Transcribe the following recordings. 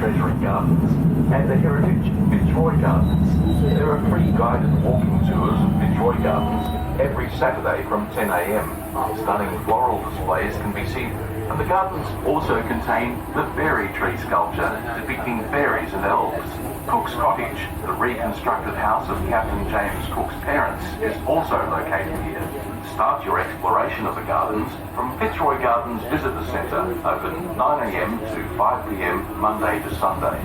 Treasury Gardens and the heritage Fitzroy Gardens. There are free guided walking tours of Fitzroy Gardens every Saturday from 10 a.m. Stunning floral displays can be seen, and the gardens also contain the fairy tree sculpture depicting fairies and elves. Cook's Cottage, the reconstructed house of Captain James Cook's parents, is also located here. Start your exploration of the gardens from Fitzroy Gardens Visitor Centre, open 9 a.m. to 5 p.m. Monday to Sunday.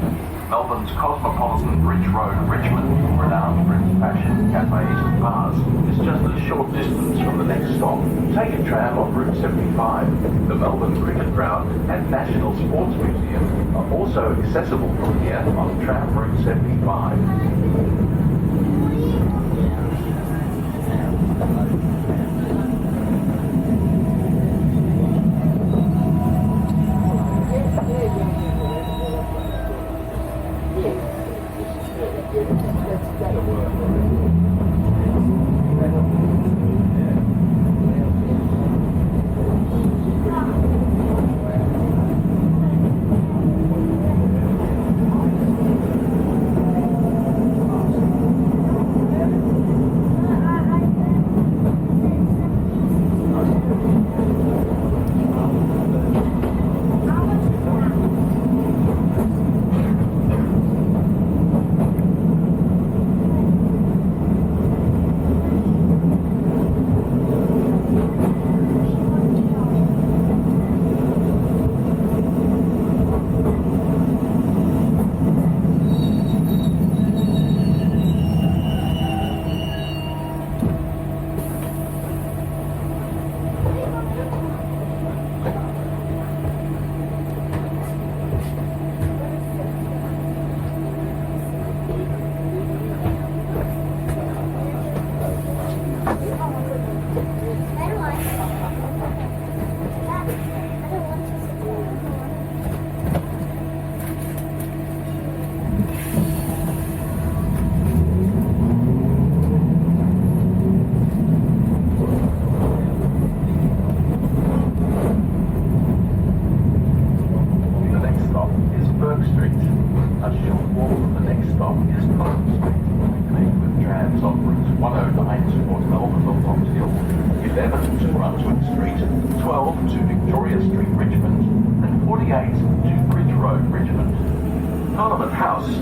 Melbourne's cosmopolitan Bridge Road, Richmond, renowned for its fashion, cafes and bars, is just a short distance from the next stop. Take a tram on Route 75. The Melbourne Cricket Ground and National Sports Museum are also accessible from here on tram Route 75.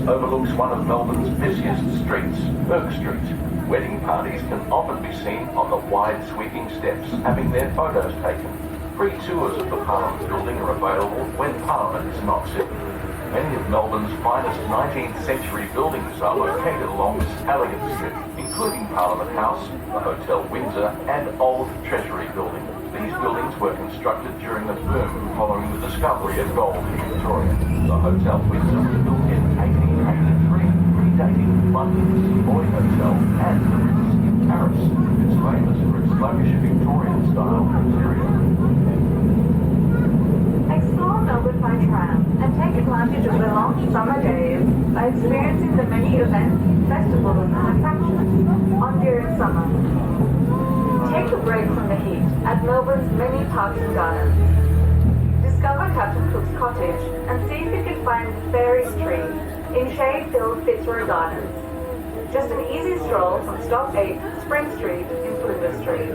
Overlooks one of Melbourne's busiest streets, Bourke Street. Wedding parties can often be seen on the wide sweeping steps having their photos taken. Free tours of the Parliament building are available when Parliament is not sitting. Many of Melbourne's finest 19th century buildings are located along this elegant strip, including Parliament House, the Hotel Windsor and Old Treasury Building. These buildings were constructed during the boom following the discovery of gold in Victoria. The Hotel Windsor was built in 1883, predating London's Savoy Hotel and the Ritz in Paris. It's famous for its lavish Victorian-style interior. Explore Melbourne by tram and take advantage of the long summer days by experiencing the many events, festivals and attractions on during summer. Take a break from the heat at Melbourne's many parks and gardens. Discover Captain Cook's Cottage and see if you can find the fairies tree in shade-filled Fitzroy Gardens. Just an easy stroll from Stop 8 Spring Street in Flinders Street.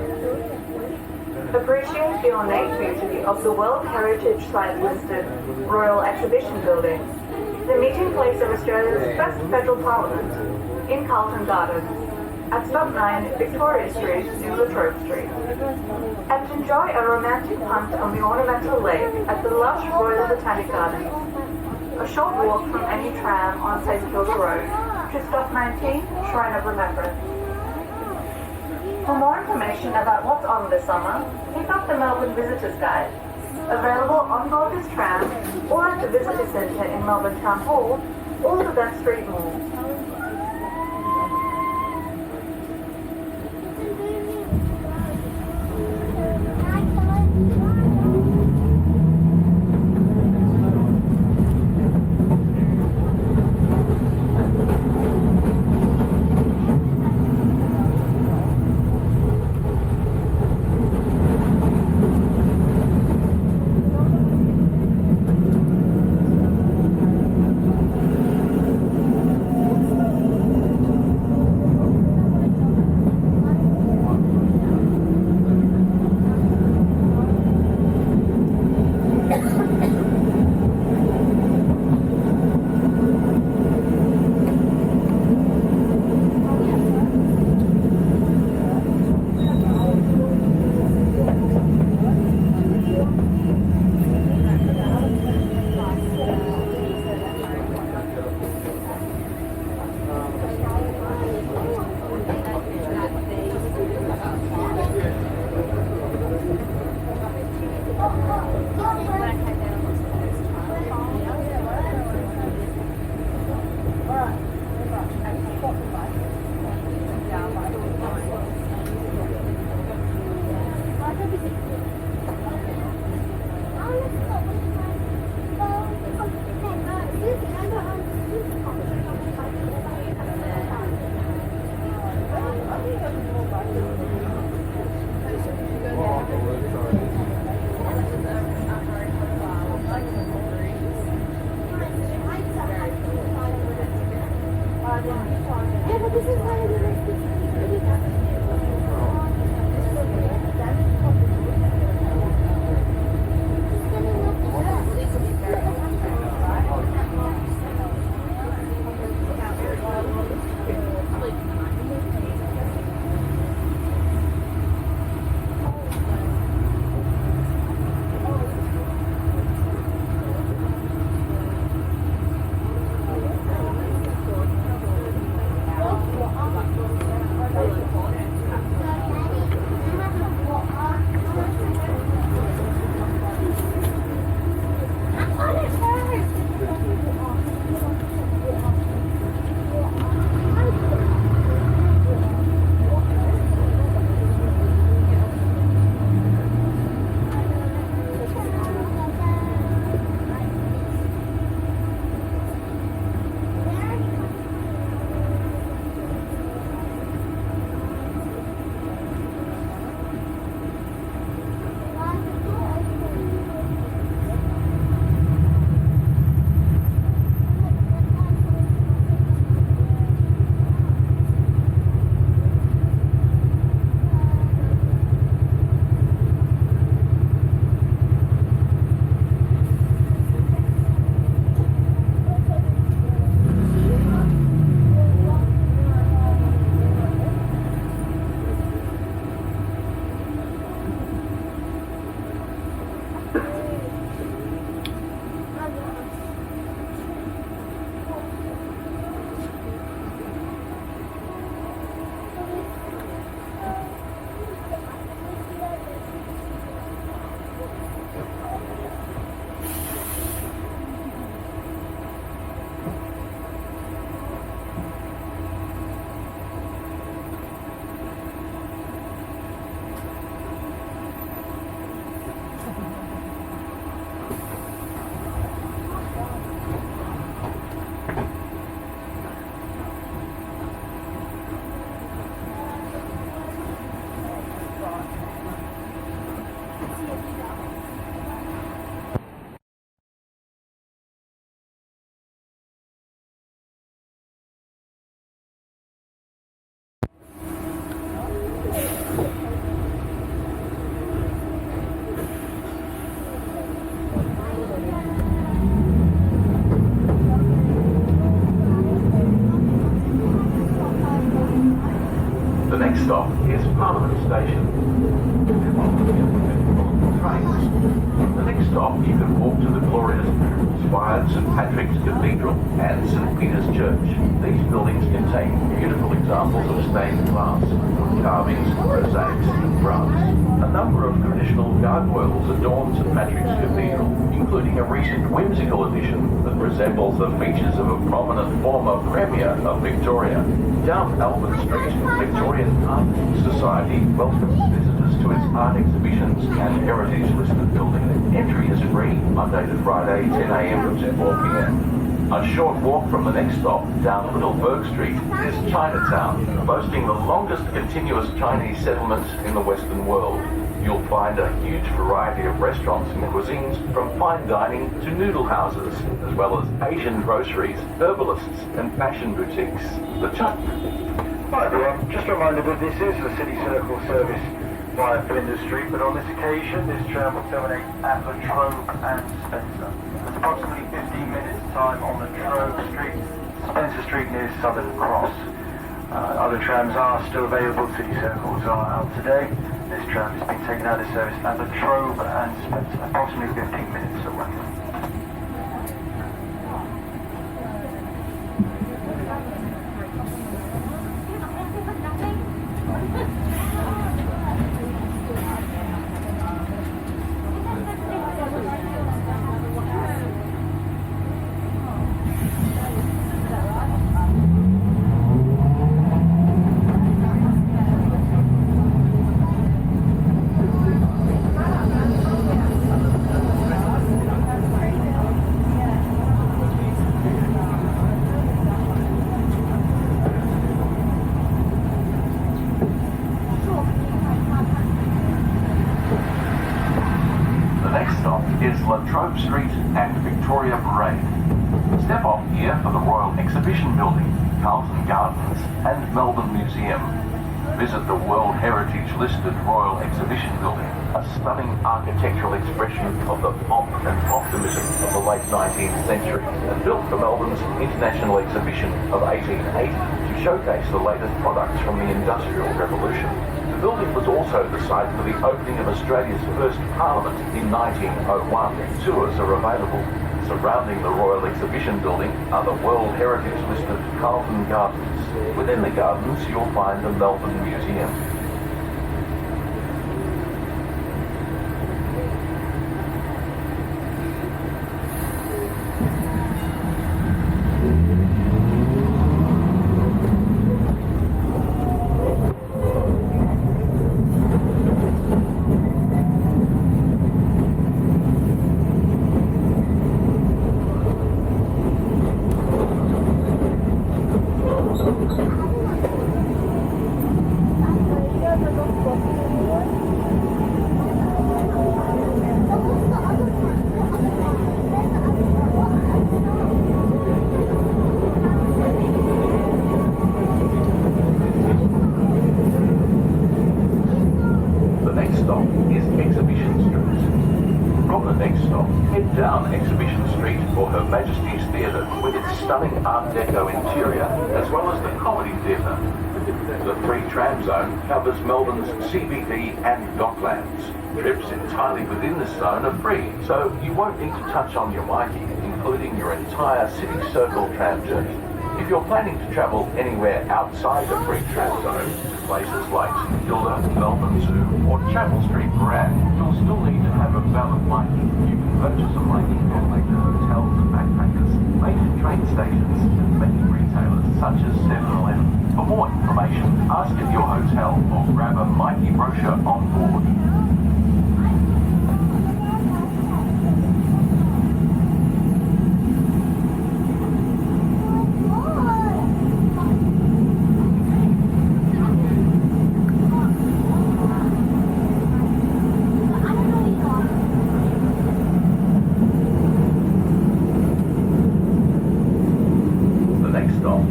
Appreciate the ornate beauty of the World Heritage Site listed Royal Exhibition Building, the meeting place of Australia's first federal parliament, in Carlton Gardens, at Stop 9 Victoria Street in Latrobe Street. And enjoy a romantic punt on the ornamental lake at the lush Royal Botanic Gardens. A short walk from any tram on St Kilda Road to Stop 19 Shrine of Remembrance. For more information about what's on this summer, pick up the Melbourne Visitors Guide, available on board this tram or at the Visitor Centre in Melbourne Town Hall or the Best Street Mall. next stop is Parliament Station. The next stop, you can walk to the glorious inspired St Patrick's Cathedral and St Peter's Church. These buildings contain beautiful examples of stained glass, wood carvings, mosaics, and brass. A number of traditional gargoyles adorn St Patrick's Cathedral, including a recent whimsical addition that resembles the features of a prominent former Premier of Victoria. Down Melbourne Street, Victorian Art Society welcomes visitors to its art exhibitions and heritage-listed building. Entry is free, Monday to Friday, 10 a.m. to 4 p.m. A short walk from the next stop, down Little Bourke Street, is Chinatown, boasting the longest continuous Chinese settlements in the Western world. You'll find a huge variety of restaurants and cuisines, from fine dining to noodle houses, as well as Asian groceries, herbalists, and fashion boutiques. Hi everyone, just a reminder that this is the City Circle service via Flinders Street, but on this occasion this tram will terminate at La Trobe and Spencer. There's approximately 15 minutes time on La Trobe Street, Spencer Street near Southern Cross. Other trams are still available. City Circles are out today. This tram is being taken out of service at La Trobe and Spencer, approximately 15 minutes away. Is La Trobe Street and Victoria Parade. Step off here for the Royal Exhibition Building, Carlton Gardens and Melbourne Museum. Visit the World Heritage listed Royal Exhibition Building, a stunning architectural expression of the pomp and optimism of the late 19th century, and built for Melbourne's International Exhibition of 1880 to showcase the latest products from the Industrial Revolution. The building was also the site for the opening of Australia's first Parliament in 1901. Tours are available. Surrounding the Royal Exhibition Building are the World Heritage listed Carlton Gardens. Within the gardens you'll find the Melbourne Museum. Down Exhibition Street for Her Majesty's Theatre with its stunning Art Deco interior, as well as the Comedy Theatre. The free Tram Zone covers Melbourne's CBD and Docklands. Trips entirely within this zone are free, so you won't need to touch on your myki, including your entire City Circle Tram journey. If you're planning to travel anywhere outside the free Tram Zone, to places like St Kilda, Melbourne Zoo or Chapel Street Parade, you'll still need to have a valid myki. You can purchase a myki from major hotels and backpackers, major train stations and many retailers such as 7-Eleven. For more information, ask at your hotel or grab a myki brochure on board.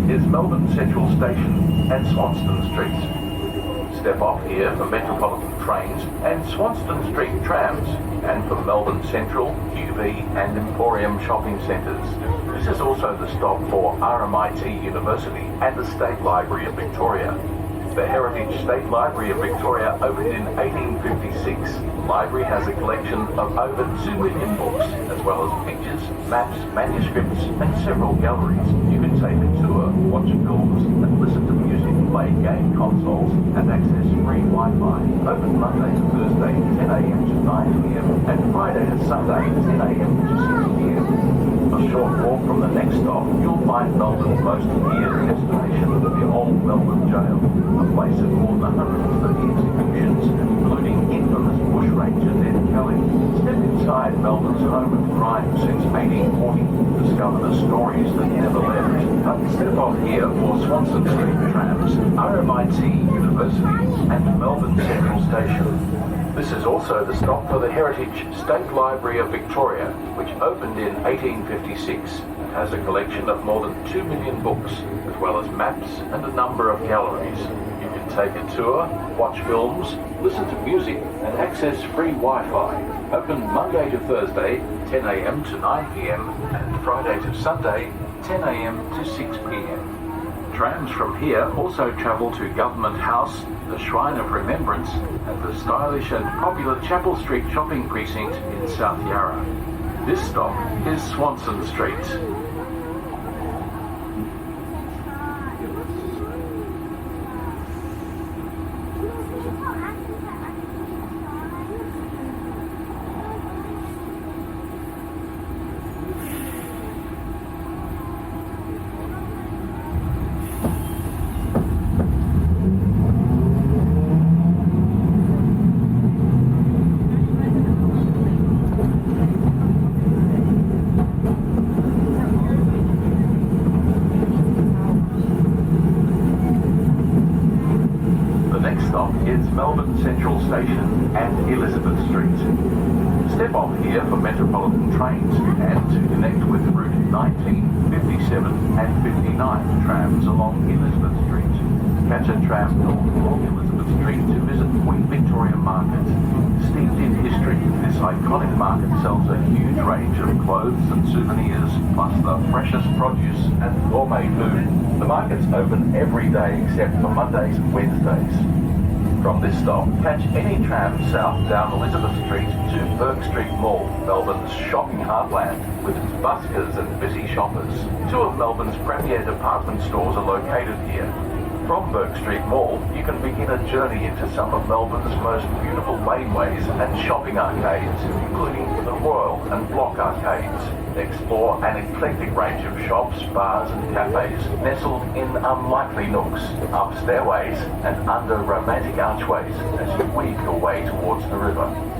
Is Melbourne Central Station and Swanston Street. Step off here for Metropolitan trains and Swanston Street trams, and for Melbourne Central, QV and Emporium shopping centres. This is also the stop for RMIT University and the State Library of Victoria. The Heritage State Library of Victoria opened in 1856. The library has a collection of over 2 million books, as well as pictures, maps, manuscripts, and several galleries. You can take a tour, watch films, and listen to music, play game consoles, and access free Wi-Fi. Open Monday to Thursday, 10 a.m. to 9 p.m., and Friday to Sunday, 10 a.m. to 6 p.m. A short walk from the next stop, you'll find Melbourne's most feared destination, the Old Melbourne Jail, a place of more than 130 executions, including infamous bushranger Ned Kelly. Step inside Melbourne's home of crime since 1840 to discover the stories that never left. But step off here for Swanston Street trams, RMIT University, and Melbourne Central Station. This is also the stop for the Heritage State Library of Victoria, which opened in 1856 and has a collection of more than 2 million books, as well as maps and a number of galleries. You can take a tour, watch films, listen to music, and access free Wi-Fi. Open Monday to Thursday, 10 a.m. to 9 p.m, and Friday to Sunday, 10 a.m. to 6 p.m. Trams from here also travel to Government House, the Shrine of Remembrance, and the stylish and popular Chapel Street shopping precinct in South Yarra. This stop is Swanston Street. Melbourne Central Station and Elizabeth Street. Step off here for metropolitan trains and to connect with Route 19, 57 and 59 trams along Elizabeth Street. Catch a tram north along Elizabeth Street to visit Queen Victoria Market. Steeped in history, this iconic market sells a huge range of clothes and souvenirs, plus the freshest produce and gourmet food. The market's open every day except for Mondays and Wednesdays. From this stop, catch any tram south down Elizabeth Street to Bourke Street Mall, Melbourne's shopping heartland, with its buskers and busy shoppers. Two of Melbourne's premier department stores are located here. From Bourke Street Mall, you can begin a journey into some of Melbourne's most beautiful laneways and shopping arcades, including the Royal and Block arcades. Explore an eclectic range of shops, bars and cafes nestled in unlikely nooks, up stairways and under romantic archways as you weave your way towards the river.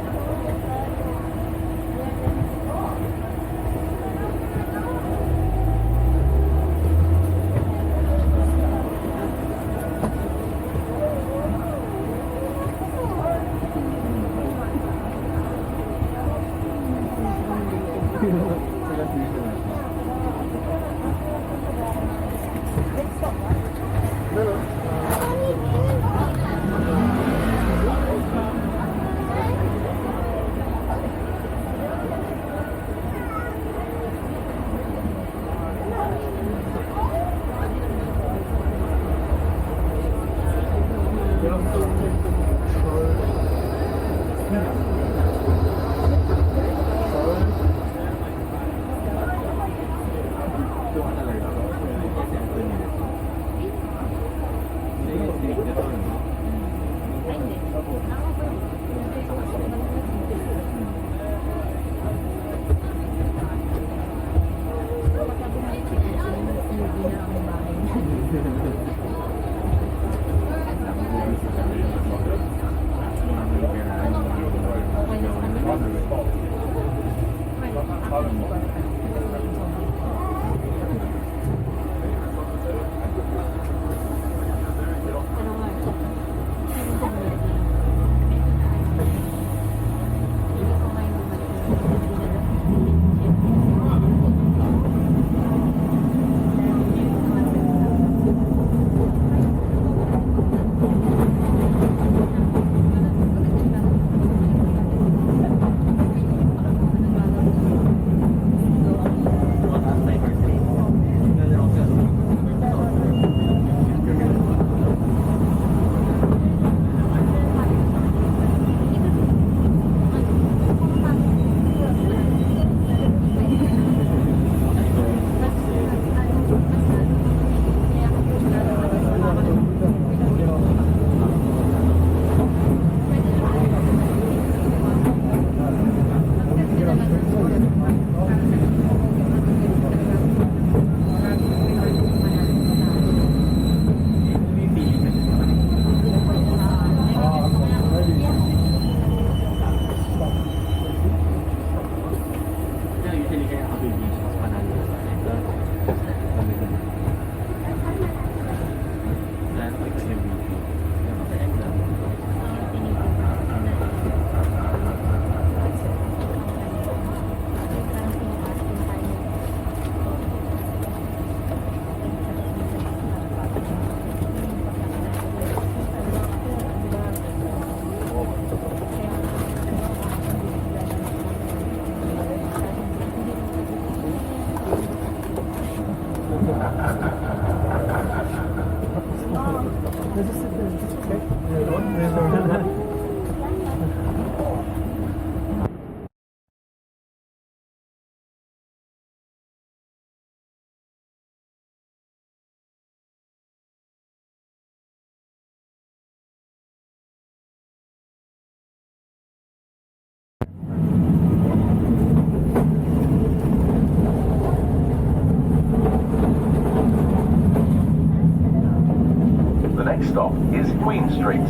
next stop is Queen Street.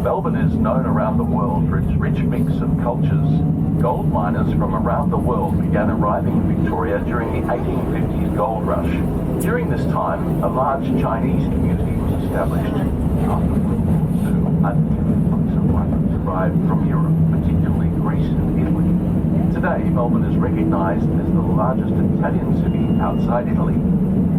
Melbourne is known around the world for its rich mix of cultures. Gold miners from around the world began arriving in Victoria during the 1850s gold rush. During this time, a large Chinese community was established. After World War II, a new influx of migrants arrived from Europe, particularly Greece and Italy. Today, Melbourne is recognised as the largest Italian city outside Italy.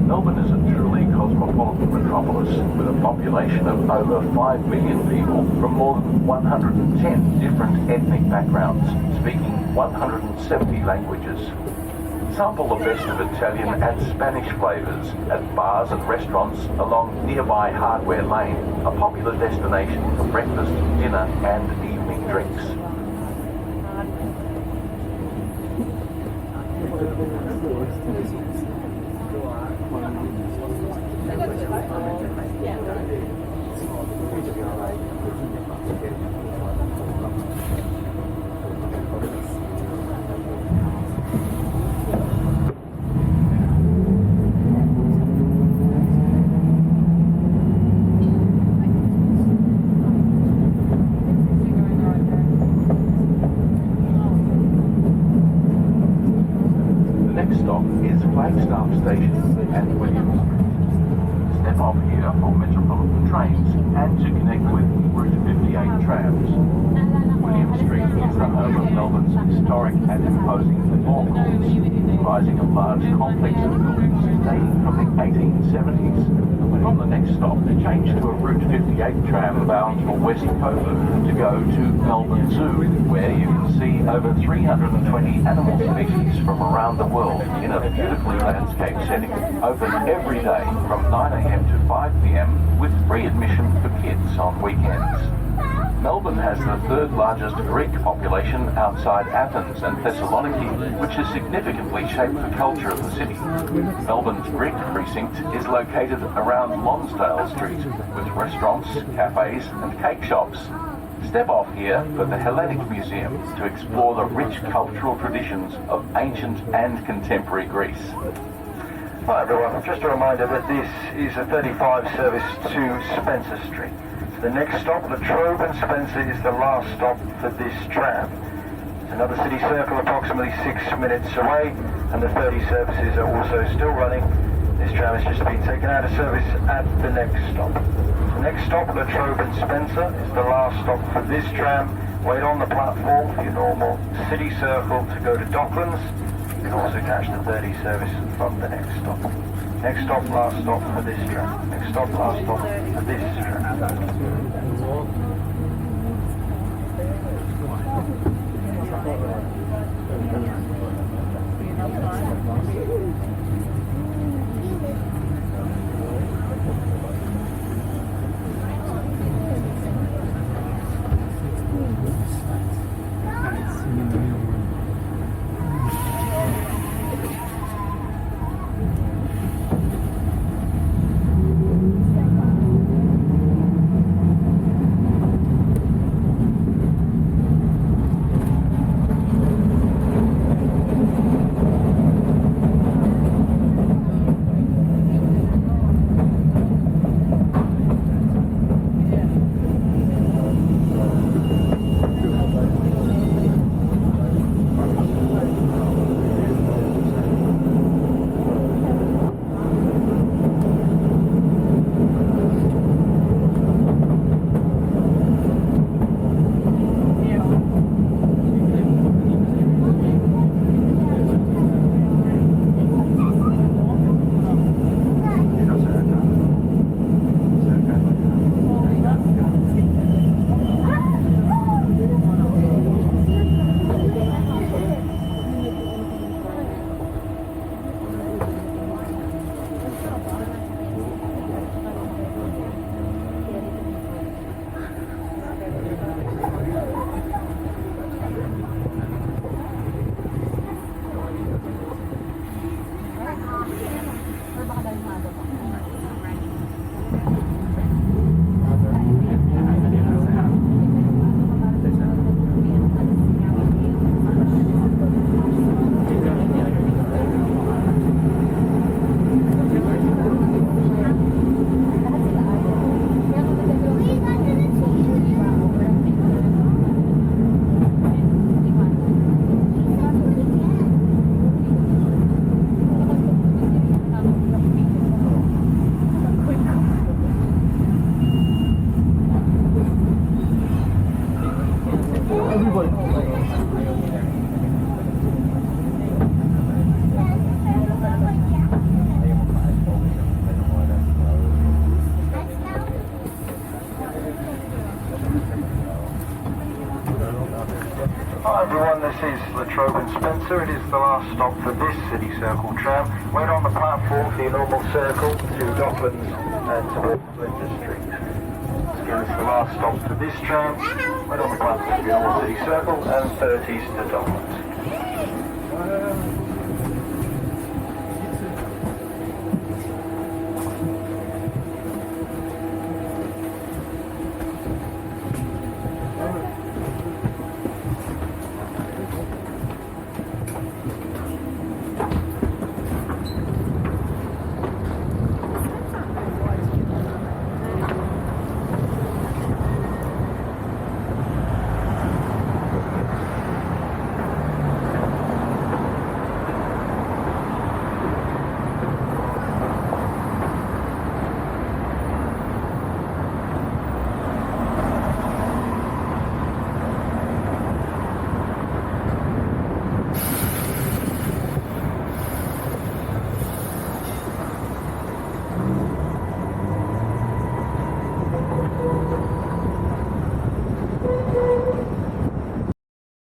Melbourne is a truly cosmopolitan metropolis with a population of over 5 million people from more than 110 different ethnic backgrounds, speaking 170 languages. Sample the best of Italian and Spanish flavours at bars and restaurants along nearby Hardware Lane, a popular destination for breakfast, dinner and evening drinks. And Williams. Step off here for Metropolitan trains and to connect with Route 58 trams. William Street is the home of Melbourne's historic and imposing law courts, comprising a large complex of buildings dating from the 1870s. From the next stop, change to a Route 58 tram bound for West Coburg to go to Melbourne Zoo, where you can see over 320 animal species from around the world in a beautifully landscaped setting. Open every day from 9 a.m. to 5 p.m. with free admission for kids on weekends. Melbourne has the third largest Greek population outside Athens and Thessaloniki, which has significantly shaped the culture of the city. Melbourne's Greek Precinct is located around Lonsdale Street, with restaurants, cafes and cake shops. Step off here for the Hellenic Museum to explore the rich cultural traditions of ancient and contemporary Greece. Hi everyone, just a reminder that this is a 35 service to Spencer Street. The next stop, La Trobe and Spencer, is the last stop for this tram. It's another City Circle approximately 6 minutes away, and the 30 services are also still running. This tram has just been taken out of service at the next stop. The next stop, La Trobe and Spencer, is the last stop for this tram. Wait on the platform for your normal City Circle to go to Docklands. You can also catch the 30 service from the next stop. Next stop, last stop for this tram. Next stop, last stop for this tram. this is Latrobe and Spencer. It is the last stop for this City Circle tram. Wait on the platform for your normal circle to Docklands and to Flinders Street. Again, it's the last stop for this tram. Wait on the platform for your normal City Circle and 30s to Docklands.